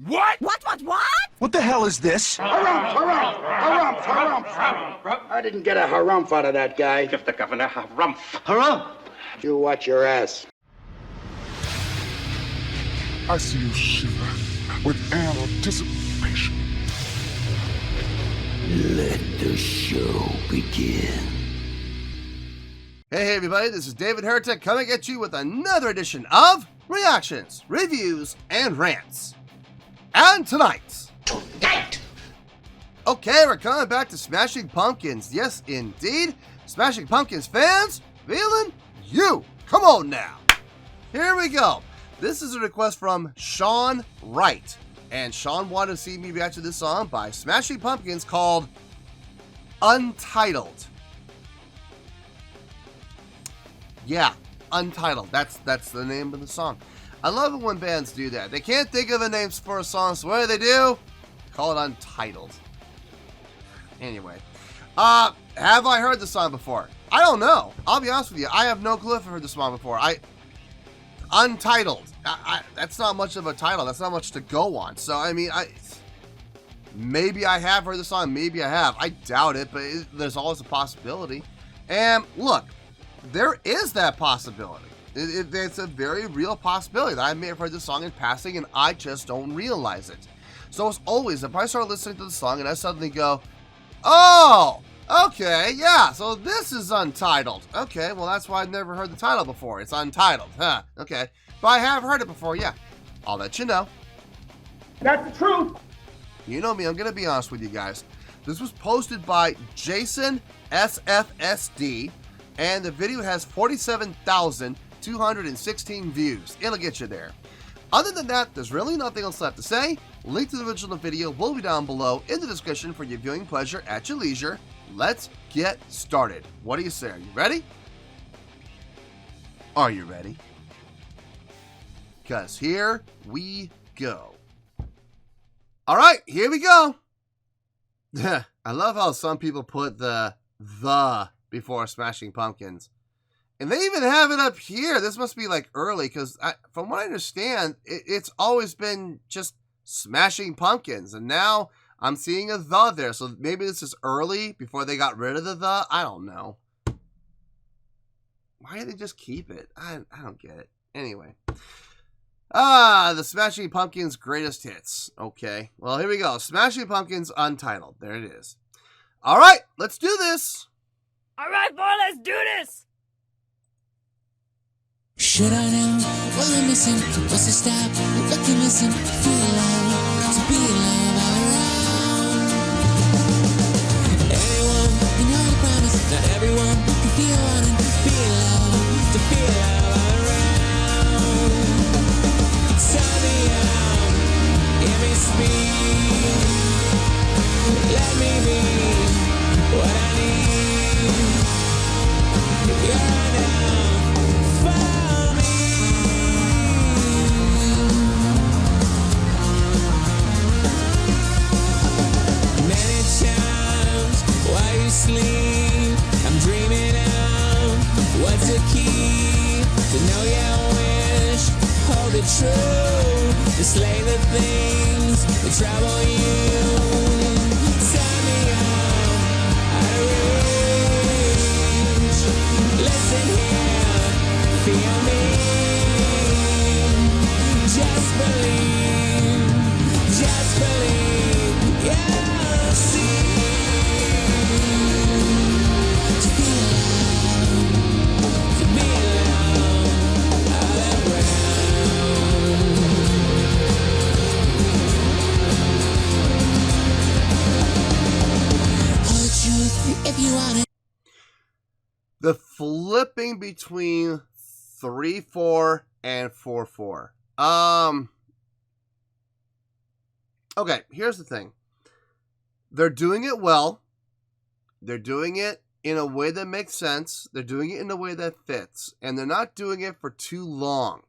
What? What? What the hell is this? Harumph. I didn't get a harumph out of that guy. Give the governor harumph. Harumph! You watch your ass. I see you shiver with anticipation. Let the show begin. Hey everybody, this is David Heretic coming at you with another edition of Reactions, Reviews, and Rants. And tonight, okay, we're coming back to Smashing Pumpkins. Yes, indeed. Smashing Pumpkins fans, feeling you. Come on now. Here we go. This is a request from Sean Wright. And Sean wanted to see me react to this song by Smashing Pumpkins called Untitled. Yeah, Untitled. That's the name of the song. I love it when bands do that. They can't think of a name for a song, so what do? Call it Untitled. Anyway, have I heard the song before? I don't know. I'll be honest with you. I have no clue if I've heard the song before. Untitled. That's not much of a title. That's not much to go on. So, I mean, maybe I have heard the song. Maybe I have. I doubt it, but there's always a possibility. And look, there is that possibility. It's a very real possibility that I may have heard the song in passing and I just don't realize it. So as always, if I start listening to the song and I suddenly go, oh, okay, yeah, so this is Untitled. Okay, well that's why I've never heard the title before. It's Untitled, huh, okay. But I have heard it before, yeah. I'll let you know. That's the truth. You know me, I'm going to be honest with you guys. This was posted by Jason SFSD, and the video has 47,216 views. It'll get you there. Other than that, there's really nothing else left to say. Link to the original video will be down below in the description for your viewing pleasure at your leisure. Let's get started. What do you say? Are you ready? Are you ready? Because here we go. All right, here we go. I love how some people put the before Smashing Pumpkins. And they even have it up here. This must be like early because from what I understand, it's always been just Smashing Pumpkins. And now I'm seeing a the there. So maybe this is early before they got rid of the. I don't know. Why did they just keep it? I don't get it. Anyway. The Smashing Pumpkins greatest hits. Okay. Well, here we go. Smashing Pumpkins Untitled. There it is. All right. Let's do this. All right, boy, let's do this. Should I know what I'm missing? What's the stop? Look and listen. Feel alive, to be alive all around. Anyone can hold a promise. Not everyone can feel wanting to be alive, to be alive all around. Tell me how, give me speed. Let me be what I need. You're now for me. Many times while you sleep, I'm dreaming out what's the key to know your wish, hold it true, to slay the things that trouble you. Tell me how to reach. Listen here, feel me. Just believe, you'll see. To be alone, all around. All the truth, if you want it. The flipping between 3/4 and 4/4. Okay, here's the thing. They're doing it well. They're doing it in a way that makes sense. They're doing it in a way that fits. And they're not doing it for too long.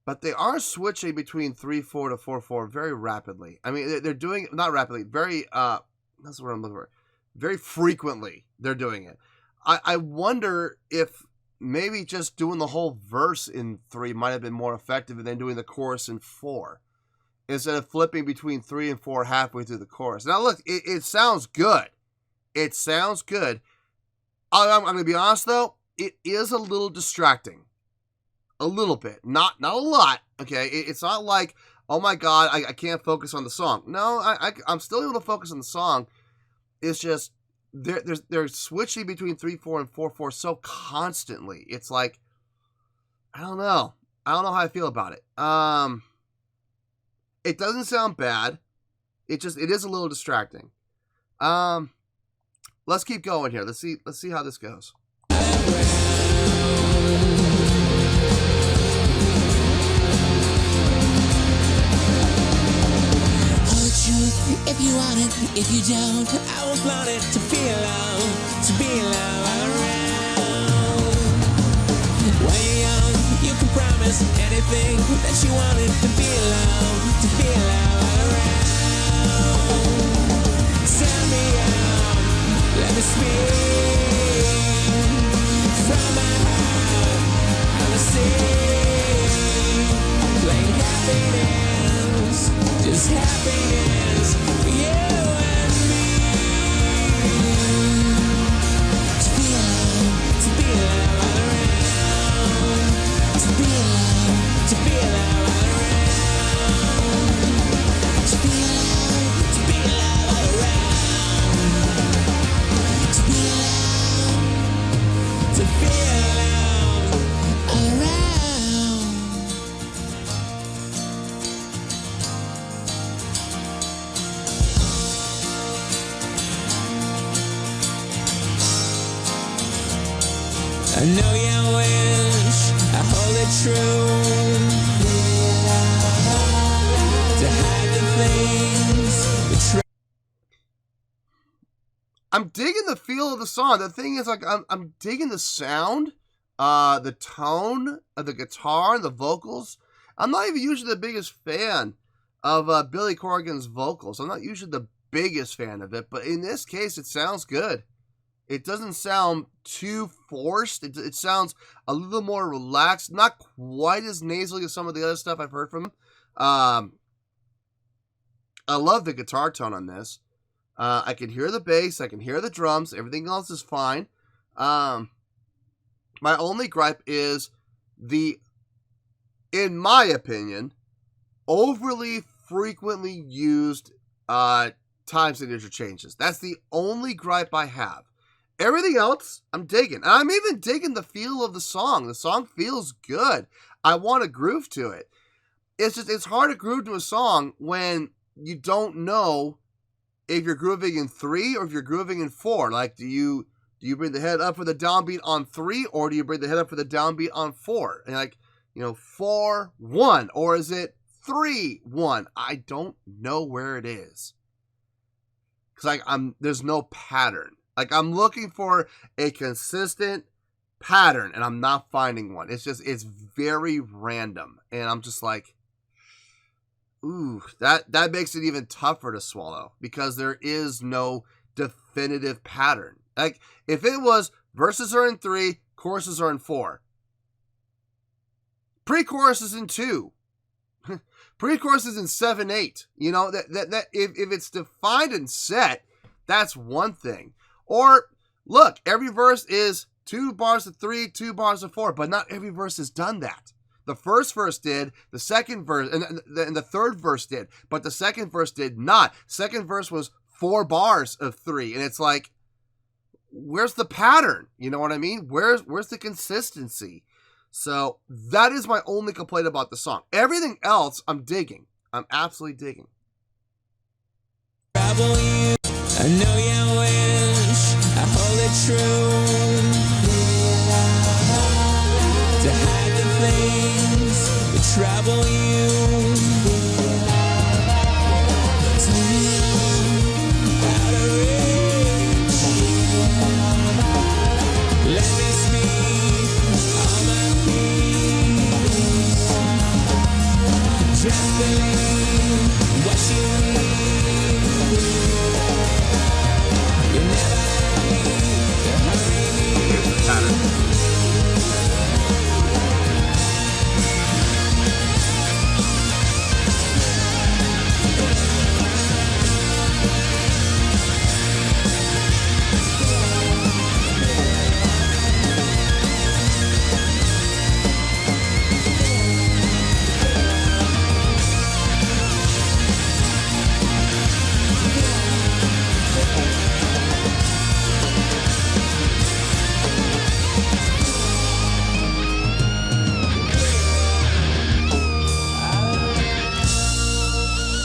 But they are switching between 3/4 to 4/4 very rapidly. I mean, they're doing it, not rapidly, very, that's what I'm looking for. Very frequently, they're doing it. I wonder if maybe just doing the whole verse in 3 might have been more effective than doing the chorus in 4. instead of flipping between 3 and 4 halfway through the chorus. Now, look, it sounds good. It sounds good. I'm going to be honest, though. It is a little distracting. A little bit. Not a lot, okay? It's not like, oh, my God, I can't focus on the song. No, I'm still able to focus on the song. It's just they're switching between 3/4 and 4/4 so constantly. It's like, I don't know. I don't know how I feel about it. It doesn't sound bad. It is a little distracting. Let's keep going here. Let's see how this goes. If you want it, if you don't, I will flaunt it to be loved all around. When you're young, you can promise anything that you wanted to be loved all around. Send me out, let me speak from my heart. I'm a sing, like happiness, just happiness for you and me. To be loved all around. To be loved all around. To be loved all around. To be loved all around. I know you wish I hold it true to hide the things that I'm digging the feel of the song. The thing is, like, I'm digging the sound, the tone of the guitar, and the vocals. I'm not even usually the biggest fan of Billy Corgan's vocals. I'm not usually the biggest fan of it, but in this case, it sounds good. It doesn't sound too forced. It sounds a little more relaxed, not quite as nasally as some of the other stuff I've heard from him. I love the guitar tone on this. I can hear the bass. I can hear the drums. Everything else is fine. My only gripe is in my opinion, overly frequently used time signature changes. That's the only gripe I have. Everything else, I'm digging. And I'm even digging the feel of the song. The song feels good. I want to groove to it. It's hard to groove to a song when you don't know if you're grooving in 3 or if you're grooving in 4. Like, do you bring the head up for the downbeat on 3, or do you bring the head up for the downbeat on 4? And 4-1, or is it 3-1? I don't know where it is. Because there's no pattern. I'm looking for a consistent pattern, and I'm not finding one. It's very random, and I'm just like, ooh, that makes it even tougher to swallow, because there is no definitive pattern. Like, if it was verses are in 3, choruses are in 4, pre-chorus is in 2, pre-chorus is in 7-8. That if it's defined and set, that's one thing. Or, look, every verse is 2 bars of 3, 2 bars of 4, but not every verse has done that. The first verse did, the second verse, and the third verse did, but the second verse did not. Second verse was 4 bars of 3, and it's like, where's the pattern? You know what I mean? Where's the consistency? So, that is my only complaint about the song. Everything else, I'm digging. I'm absolutely digging. I know you wish I hold it true to hide the things that trouble you. Tell me out of reach. Let me speak all my peace. Just believe what you need. You never need to hurry me. Here's the pattern.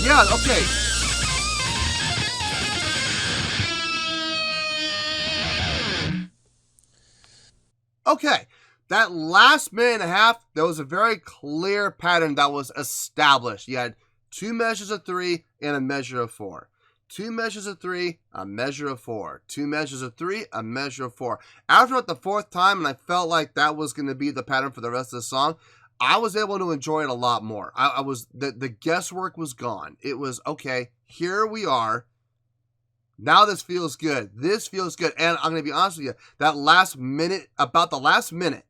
Yeah, okay. Okay, that last minute and a half, there was a very clear pattern that was established. You had 2 measures of 3 and a measure of 4. 2 measures of 3, a measure of 4. 2 measures of 3, a measure of 4. After about the 4th time, and I felt like that was going to be the pattern for the rest of the song, I was able to enjoy it a lot more. The guesswork was gone. It was, okay, here we are. Now this feels good. This feels good. And I'm going to be honest with you, that last minute, about the last minute,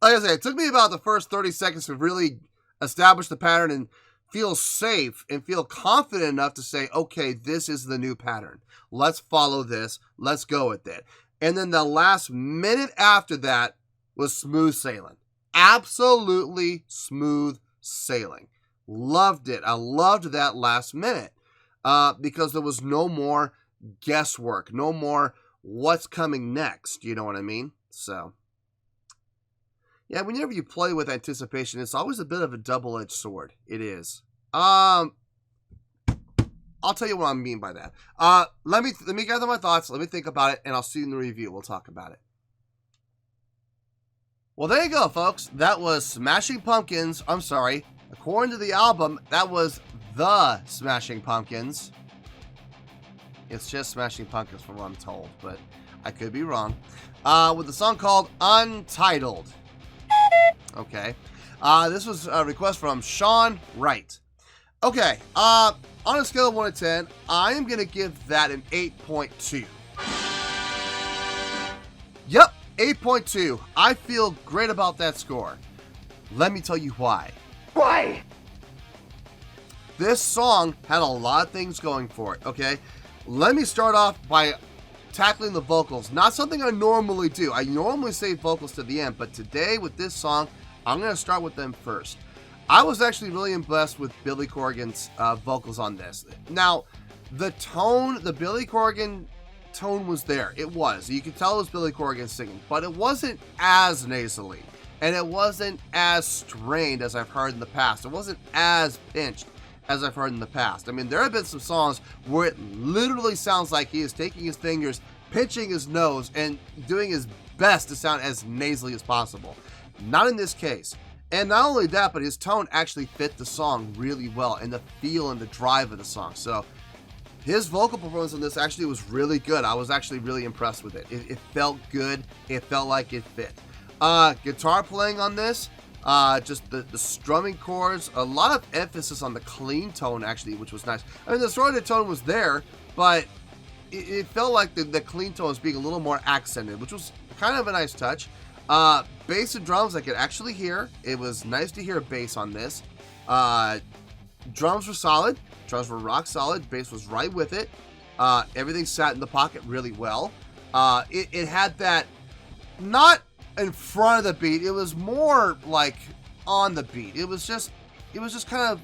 like I said, it took me about the first 30 seconds to really establish the pattern and feel safe and feel confident enough to say, okay, this is the new pattern. Let's follow this. Let's go with it. And then the last minute after that was smooth sailing. Absolutely smooth sailing. Loved it. I loved that last minute. Because there was no more guesswork, no more what's coming next, you know what I mean? So, yeah, whenever you play with anticipation, it's always a bit of a double-edged sword. It is. I'll tell you what I mean by that. Let me gather my thoughts, let me think about it, and I'll see you in the review. We'll talk about it. Well, there you go, folks. That was Smashing Pumpkins. I'm sorry. According to the album, that was The Smashing Pumpkins. It's just Smashing Pumpkins from what I'm told, but I could be wrong. With a song called Untitled. Okay. This was a request from Sean Wright. Okay. On a scale of 1 to 10, I am going to give that an 8.2. Yep, 8.2. I feel great about that score. Let me tell you why. Why? This song had a lot of things going for it, okay? Let me start off by tackling the vocals. Not something I normally do. I normally save vocals to the end, but today with this song, I'm going to start with them first. I was actually really impressed with Billy Corgan's vocals on this. Now, the tone, the Billy Corgan tone was there. It was. You could tell it was Billy Corgan singing, but it wasn't as nasally. And it wasn't as strained as I've heard in the past. It wasn't as pinched as I've heard in the past. I mean, there have been some songs where it literally sounds like he is taking his fingers, pinching his nose, and doing his best to sound as nasally as possible. Not in this case. And not only that, but his tone actually fit the song really well, and the feel and the drive of the song. So his vocal performance on this actually was really good. I was actually really impressed with it. It felt good. It felt like it fit. Guitar playing on this, just the strumming chords, a lot of emphasis on the clean tone actually, which was nice. I mean, the distorted tone was there, but it felt like the clean tone was being a little more accented, which was kind of a nice touch. Bass and drums I could actually hear. It was nice to hear bass on this. Drums were solid. Drums were rock solid. Bass was right with it. Everything sat in the pocket really well. It had that, not in front of the beat, it was more like on the beat. It was just kind of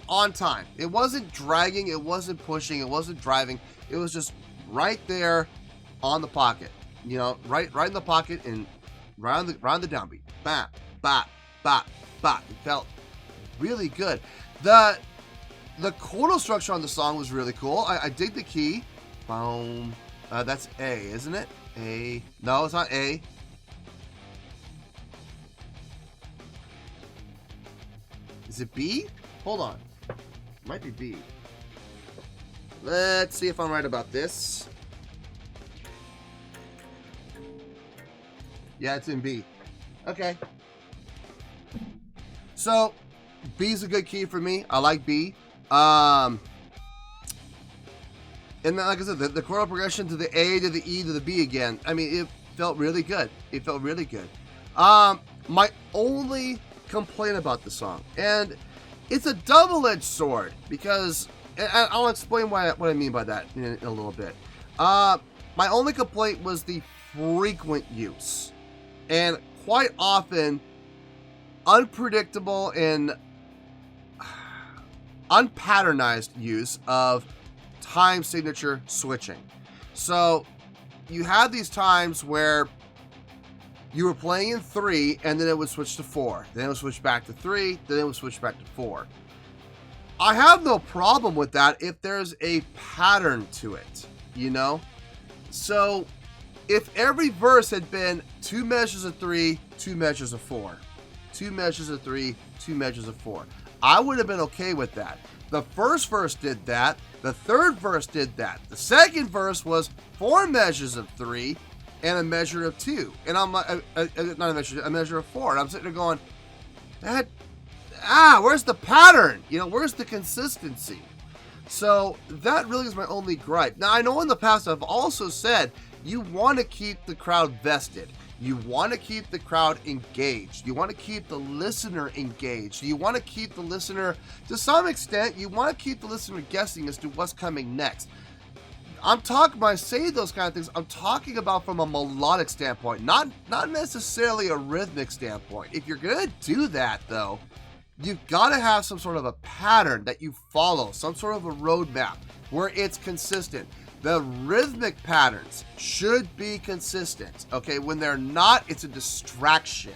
on time. It wasn't dragging, it wasn't pushing, it wasn't driving. It was just right there on the pocket. You know, right in the pocket and round the downbeat. Bap, bap, bap, bap. It felt really good. The chordal structure on the song was really cool. I dig the key. Boom. That's A, isn't it? A. No, it's not A. Is it B? Hold on. Might be B. Let's see if I'm right about this. Yeah, it's in B. Okay. So, B's a good key for me. I like B. And then, like I said, the chordal progression to the A to the E to the B again. I mean, it felt really good. It felt really good. My only complaint about the song, and it's a double-edged sword, because, and I'll explain what I mean by that in a little bit. My only complaint was the frequent use, and quite often unpredictable and unpatternized use of time signature switching. So you have these times where you were playing in 3, and then it would switch to 4. Then it would switch back to 3. Then it would switch back to 4. I have no problem with that if there's a pattern to it, you know? So if every verse had been 2 measures of 3, 2 measures of 4, 2 measures of 3, 2 measures of 4, I would have been okay with that. The first verse did that. The third verse did that. The second verse was 4 measures of 3 and a measure of 2. And I'm like, not a measure of 4. And I'm sitting there going, where's the pattern? You know, where's the consistency? So that really is my only gripe. Now, I know in the past I've also said you want to keep the crowd vested. You want to keep the crowd engaged. You want to keep the listener engaged. You want to keep the listener, to some extent, you want to keep the listener guessing as to what's coming next. I'm talking, when I say those kind of things, I'm talking about from a melodic standpoint, not necessarily a rhythmic standpoint. If you're going to do that, though, you've got to have some sort of a pattern that you follow, some sort of a roadmap where it's consistent. The rhythmic patterns should be consistent, okay? When they're not, it's a distraction,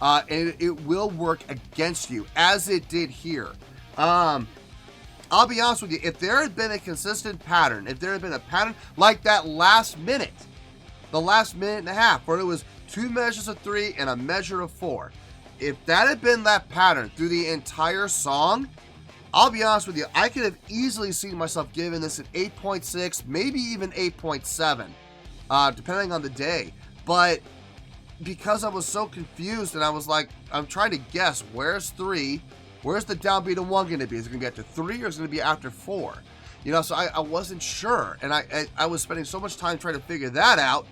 and it will work against you, as it did here. I'll be honest with you, if there had been a consistent pattern, if there had been a pattern like that last minute, the last minute and a half, where it was 2 measures of 3 and a measure of 4, if that had been that pattern through the entire song, I'll be honest with you, I could have easily seen myself giving this an 8.6, maybe even 8.7, depending on the day. But because I was so confused and I was like, I'm trying to guess, where's 3? Where's the downbeat of 1 going to be? Is it going to get to 3 or is it going to be after 4? You know, so I wasn't sure. And I was spending so much time trying to figure that out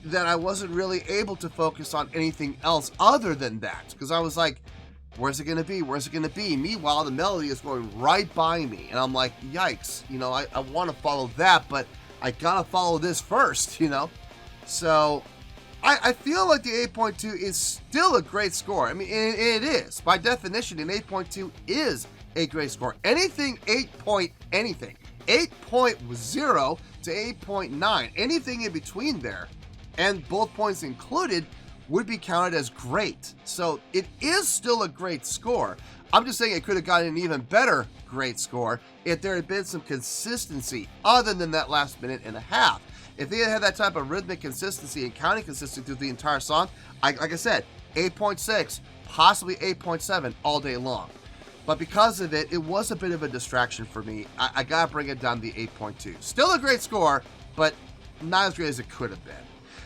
that I wasn't really able to focus on anything else other than that. Because I was like, where's it going to be? Where's it going to be? Meanwhile, the melody is going right by me. And I'm like, yikes. You know, I want to follow that, but I got to follow this first, you know? So I feel like the 8.2 is still a great score. I mean, it is. By definition, an 8.2 is a great score. Anything 8.0 to 8.9, anything in between there, and both points included, would be counted as great. So it is still a great score. I'm just saying it could have gotten an even better great score if there had been some consistency other than that last minute and a half. If they had that type of rhythmic consistency and counting consistency through the entire song, like I said, 8.6, possibly 8.7 all day long. But because of it, it was a bit of a distraction for me. I gotta bring it down to the 8.2. Still a great score, but not as great as it could have been.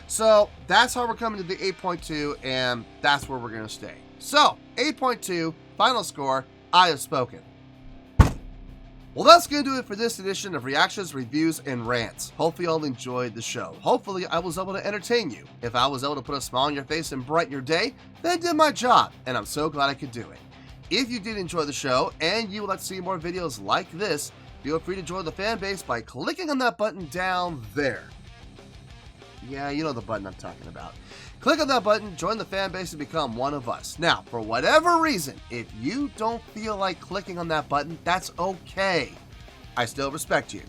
So that's how we're coming to the 8.2, and that's where we're going to stay. So 8.2, final score, I have spoken. Well, that's going to do it for this edition of Reactions, Reviews, and Rants. Hopefully you all enjoyed the show. Hopefully I was able to entertain you. If I was able to put a smile on your face and brighten your day, then I did my job, and I'm so glad I could do it. If you did enjoy the show, and you would like to see more videos like this, feel free to join the fan base by clicking on that button down there. Yeah, you know the button I'm talking about. Click on that button, join the fan base, and become one of us. Now, for whatever reason, if you don't feel like clicking on that button, that's okay. I still respect you.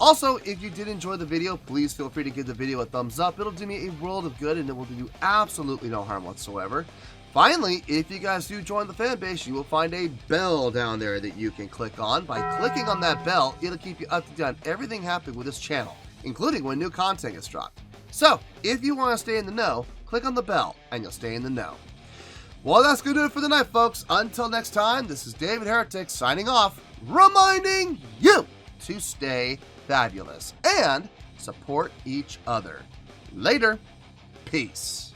Also, if you did enjoy the video, please feel free to give the video a thumbs up. It'll do me a world of good, and it will do you absolutely no harm whatsoever. Finally, if you guys do join the fan base, you will find a bell down there that you can click on. By clicking on that bell, it'll keep you up to date on everything happening with this channel, including when new content gets dropped. So, if you want to stay in the know, click on the bell, and you'll stay in the know. Well, that's going to do it for the night, folks. Until next time, this is David Heretic signing off, reminding you to stay fabulous and support each other. Later. Peace.